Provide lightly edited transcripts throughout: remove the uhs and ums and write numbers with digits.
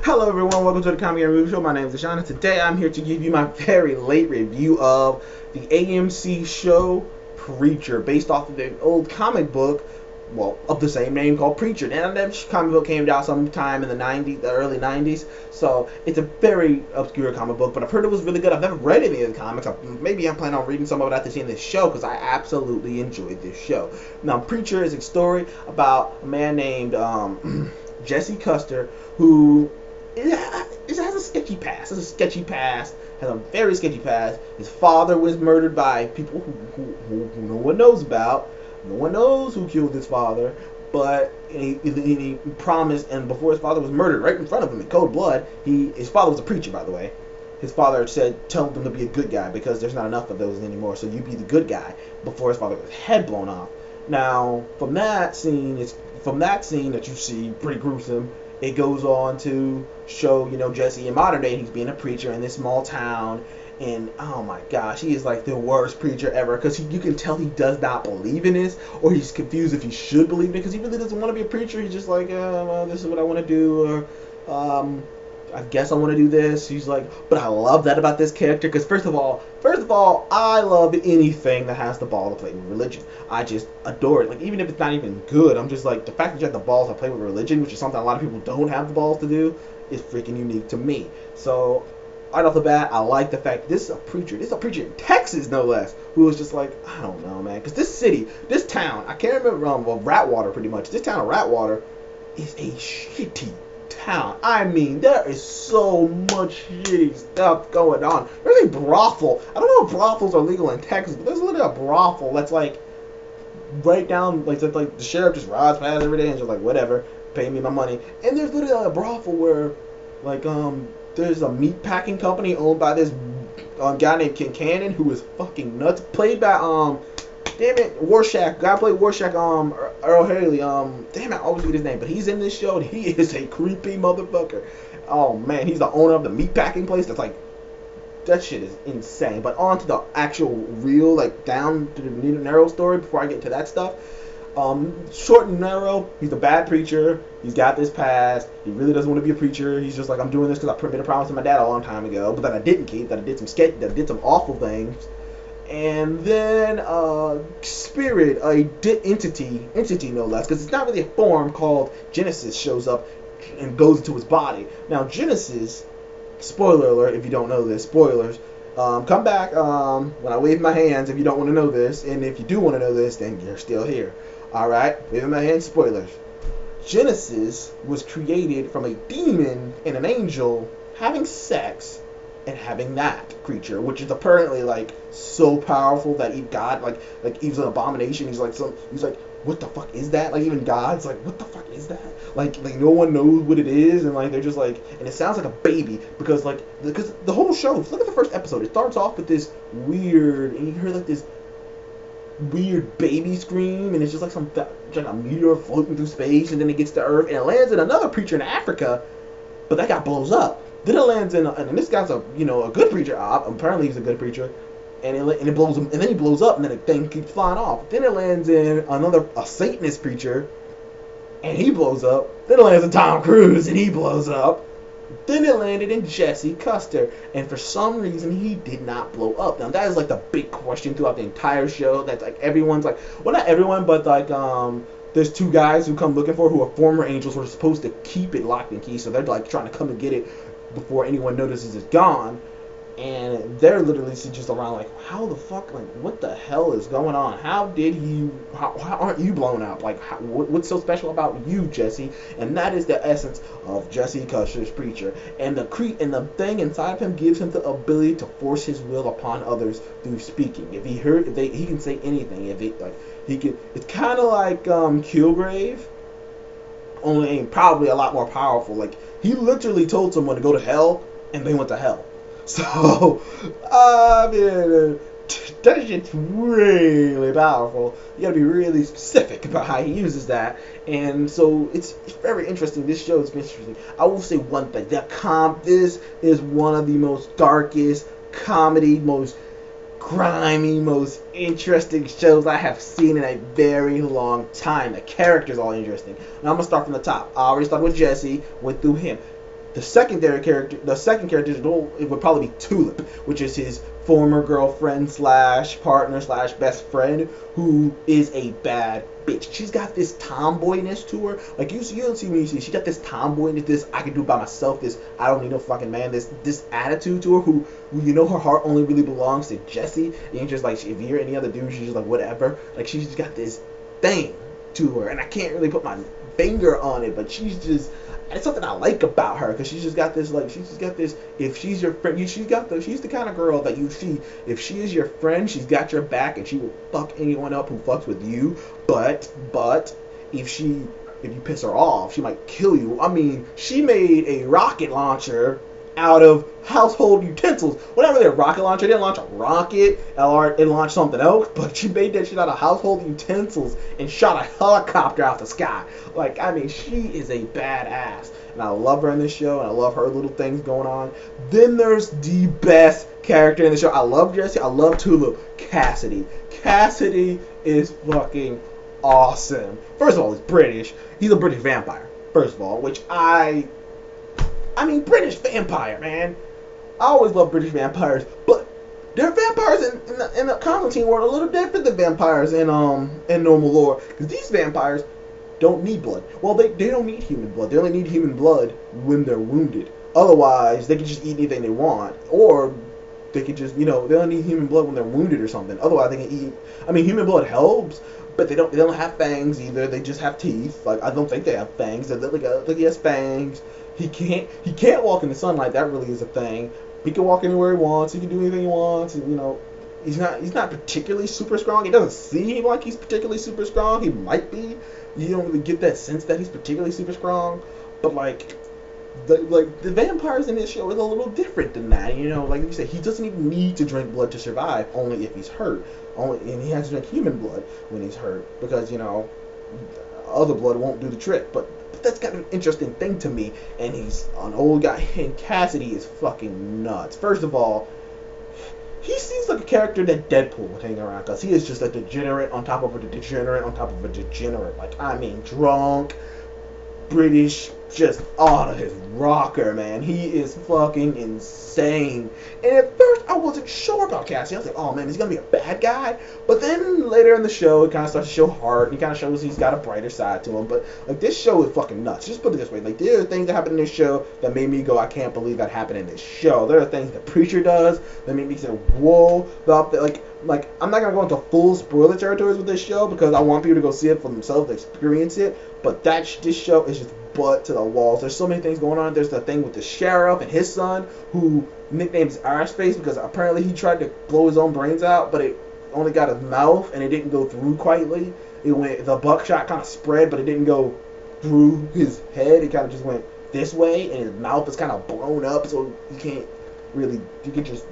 Hello everyone, welcome to the Comedy and Movie Show. My name is Deshaun, and today I'm here to give you my very late review of the AMC show Preacher, based off of the old comic book, well, of the same name called Preacher. And that comic book came out sometime in the early 90s, so it's a very obscure comic book, but I've heard it was really good. I've never read any of the comics. Maybe I'm planning on reading some of it after seeing this show, because I absolutely enjoyed this show. Now, Preacher is a story about a man named Jesse Custer, who has a sketchy past. Has a very sketchy past. His father was murdered by people who no one knows about. No one knows who killed his father, but he promised, and before his father was murdered right in front of him in cold blood, his father was a preacher, by the way. His father said, tell him to be a good guy because there's not enough of those anymore, so you be the good guy, before his father got his head blown off. Now, from that scene that you see, pretty gruesome, it goes on to show, Jesse in modern day. He's being a preacher in this small town, and oh my gosh, he is like the worst preacher ever, because you can tell he does not believe in this, or he's confused if he should believe in it, because he really doesn't want to be a preacher. He's just like, well, this is what I want to do, or I guess I want to do this. He's like, but I love that about this character, because first of all, I love anything that has the ball to play with religion. I just adore it. Like, even if it's not even good, I'm just like, the fact that you have the balls to play with religion, which is something a lot of people don't have the balls to do, is freaking unique to me. So, right off the bat, I like the fact this is a preacher in Texas, no less, who was just like, I don't know, man, because this town, I can't remember, Ratwater, pretty much. This town of Ratwater is a shitty town. I mean, there is so much shitty stuff going on. There's a brothel. I don't know if brothels are legal in Texas, but there's literally a brothel that's like right down, like the sheriff just rides past every day and just like, whatever, pay me my money. And there's literally a brothel where, like, there's a meat packing company owned by this guy named Ken Cannon, who is fucking nuts. Played by damn it, Rorschach. Guy played Rorschach. Earl Haley. Damn it, I always forget his name, but he's in this show and he is a creepy motherfucker. Oh man, he's the owner of the meat packing place. That's like, that shit is insane. But on to the actual real, like, down to the narrow story before I get to that stuff. Short and narrow, he's a bad preacher. He's got this past. He really doesn't want to be a preacher. He's just like, I'm doing this because I made a promise to my dad a long time ago, but that I didn't keep. That I did some awful things. And then Spirit, entity no less, because it's not really a form, called Genesis, shows up and goes into his body. Now Genesis, spoiler alert if you don't know this, spoilers. Come back when I wave my hands if you don't want to know this, and if you do want to know this, then you're still here. Alright, waving my hands, spoilers. Genesis was created from a demon and an angel having sex and having that creature, which is apparently like so powerful that God, like he was an abomination. He's like, what the fuck is that? Like, even God's like, what the fuck is that? Like no one knows what it is, and like they're just like, and it sounds like a baby, because the whole show, look at the first episode. It starts off with this weird, and you hear like this weird baby scream, and it's just like like a meteor floating through space, and then it gets to Earth, and it lands in another preacher in Africa, but that guy blows up. Then it lands in, and this guy's a good preacher. Apparently he's a good preacher, and it blows him, and then he blows up, and then the thing keeps flying off. Then it lands in a Satanist preacher, and he blows up. Then it lands in Tom Cruise, and he blows up. Then it landed in Jesse Custer, and for some reason he did not blow up. Now that is like the big question throughout the entire show. That's like everyone's like, well, not everyone, but like there's two guys who come looking for, who are former angels, who are supposed to keep it locked and key, so they're like trying to come and get it before anyone notices it's gone. And they're literally just around like, how the fuck, like, what the hell is going on? How aren't you blown up? Like, what's so special about you, Jesse? And that is the essence of Jesse Custer's Preacher. And the thing inside of him gives him the ability to force his will upon others through speaking. If he can say anything. It's kind of like Kilgrave, only probably a lot more powerful. Like, he literally told someone to go to hell, and they went to hell. So, I mean, that shit's really powerful. You gotta be really specific about how he uses that. And so, it's very interesting. This show is interesting. I will say one thing. This is one of the most darkest comedy, most grimy, most interesting shows I have seen in a very long time. The characters are all interesting. And I'm gonna start from the top. I already started with Jesse, went through him. The second character it would probably be Tulip, which is his former girlfriend slash partner slash best friend, who is a bad bitch. She's got this tomboyness to her. Like you don't see me. She got this tomboyness. This I can do by myself. This I don't need no fucking man. This attitude to her. Who her heart only really belongs to Jesse. And just like if you're any other dude, she's just like whatever. Like she's just got this thing to her, and I can't really put my finger on it, but she's just. It's something I like about her because she's just got this if she's your friend, she's the kind of girl that you see if she is your friend, she's got your back and she will fuck anyone up who fucks with you. But if you piss her off, she might kill you. I mean, she made a rocket launcher out of household utensils. Whatever their rocket launcher, it didn't launch a rocket, it launched something else, but she made that shit out of household utensils and shot a helicopter out the sky. Like, I mean, she is a badass. And I love her in this show, and I love her little things going on. Then there's the best character in the show. I love Jesse, I love Tulip, Cassidy. Cassidy is fucking awesome. First of all, he's British. He's a British vampire, first of all, which I mean, British vampire, man. I always love British vampires, but they're vampires in the Constantine world a little different than vampires in normal lore. Because these vampires don't need blood. Well, they don't need human blood. They only need human blood when they're wounded. Otherwise, they can just eat anything they want, or they can just they only need human blood when they're wounded or something. Otherwise, they can eat. I mean, human blood helps. But they don't have fangs either. They just have teeth. Like I don't think they have fangs. He has fangs. He can't walk in the sunlight. That really is a thing. He can walk anywhere he wants. He can do anything he wants. And, he's not particularly super strong. It doesn't seem like he's particularly super strong. He might be. You don't really get that sense that he's particularly super strong. But the vampires in this show is a little different than that. Like you said, he doesn't even need to drink blood to survive. Only if he's hurt. And he has to drink human blood when he's hurt because other blood won't do the trick. But that's kind of an interesting thing to me. And he's an old guy. And Cassidy is fucking nuts. First of all, he seems like a character that Deadpool would hang around because he is just a degenerate on top of a degenerate on top of a degenerate. Like I mean, drunk, British, just out of his rocker, man. He is fucking insane. And at first, I wasn't sure about Cassie. I was like, oh man, is he gonna be a bad guy? But then later in the show, it kind of starts to show heart, and he kind of shows he's got a brighter side to him. But like this show is fucking nuts. Just put it this way: like there are things that happen in this show that made me go, I can't believe that happened in this show. There are things the Preacher does that made me say, whoa. Like I'm not gonna go into full spoiler territories with this show because I want people to go see it for themselves, to experience it. But this show is just butt to the walls. There's so many things going on. There's the thing with the sheriff and his son, who nicknames Irish Face because apparently he tried to blow his own brains out, but it only got his mouth and it didn't go through quietly. The buckshot kind of spread, but it didn't go through his head. It kind of just went this way, and his mouth is kind of blown up, so you can just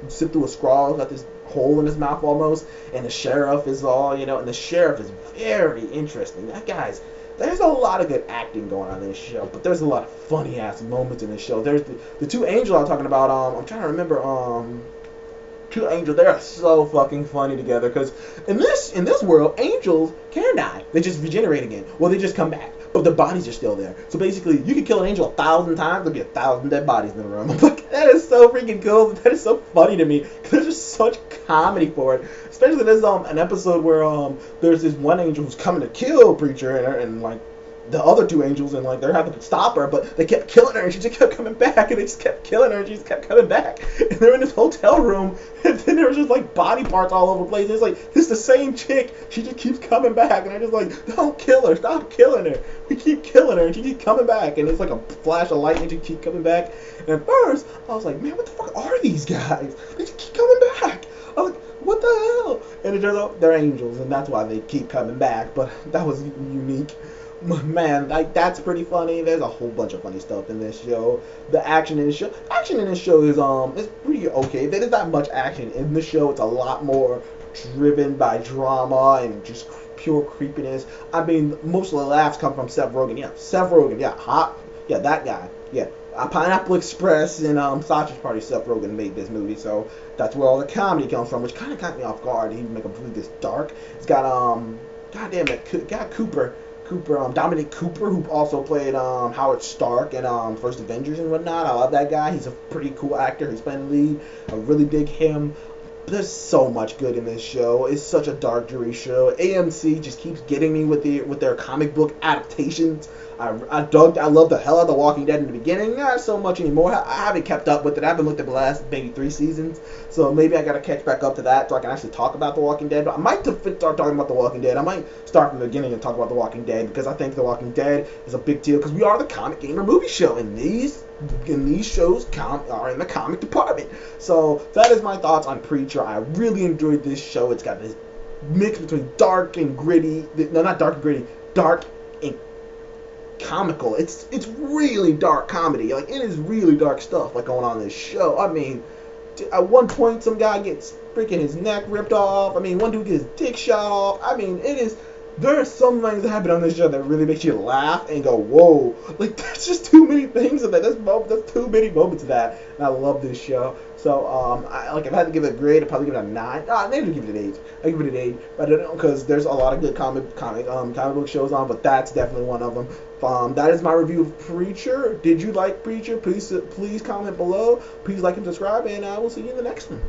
sip through a straw. Got this hole in his mouth almost, and the sheriff is all and the sheriff is very interesting. There's a lot of good acting going on in this show, but there's a lot of funny ass moments in this show. There's the two angels I'm talking about. I'm trying to remember. Two angels, they are so fucking funny together because in this world, angels can die. They just regenerate again. Well, they just come back, but their bodies are still there. So basically, you can kill an angel 1,000 times, there'll be 1,000 dead bodies in the room. I'm like, that is so freaking cool. That is so funny to me because there's just such comedy for it. Especially there's an episode where there's this one angel who's coming to kill Preacher and like the other two angels, and like they're having to stop her, but they kept killing her and she just kept coming back, and they just kept killing her and she just kept coming back, and they're in this hotel room, and then there was just like body parts all over the place. It's like, this is the same chick, she just keeps coming back, and I'm just like, don't kill her, stop killing her, we keep killing her and she keeps coming back, and it's like a flash of lightning, she keeps coming back. And at first I was like, man, what the fuck are these guys? They just keep coming back. I was like, what the hell? And it turns out they're angels, and that's why they keep coming back. But that was unique. Man, like that's pretty funny. There's a whole bunch of funny stuff in this show. The action in this show is pretty okay. There's not much action in the show. It's a lot more driven by drama and just pure creepiness. I mean, most of the laughs come from Seth Rogen. Yeah, Seth Rogen. Yeah, hot. Yeah, that guy. Yeah. Pineapple Express and Sausage Party. Seth Rogen made this movie, so that's where all the comedy comes from, which kind of got me off guard. He make him really this dark. It's got goddamn it, got Cooper Cooper, Dominic Cooper, who also played Howard Stark in First Avengers and whatnot. I love that guy. He's a pretty cool actor. He's playing the lead. I really dig him. There's so much good in this show. It's such a dark, dreary show. AMC just keeps getting me with their comic book adaptations. I love the hell out of The Walking Dead in the beginning. Not so much anymore. I haven't kept up with it. I haven't looked at the last maybe 3 seasons. So maybe I gotta catch back up to that so I can actually talk about The Walking Dead. But I might start talking about The Walking Dead. I might start from the beginning and talk about The Walking Dead because I think The Walking Dead is a big deal because we are the comic gamer movie show, and these shows are in the comic department. So that is my thoughts on Preacher. I really enjoyed this show. It's got this mix between dark and gritty. No, not dark and gritty. Dark and comical. It's really dark comedy. Like, it is really dark stuff like going on in this show. I mean, at one point some guy gets freaking his neck ripped off. I mean, one dude gets his dick shot off. I mean, there are some things that happen on this show that really makes you laugh and go, whoa. Like, there's just too many things of that. There's too many moments of that. And I love this show. So, if I had to give it a grade, I'd probably give it a 9. Maybe give it an 8. I give it an 8. But I don't know, because there's a lot of good comic book shows on, but that's definitely one of them. That is my review of Preacher. Did you like Preacher? Please comment below. Please like and subscribe, and I will see you in the next one.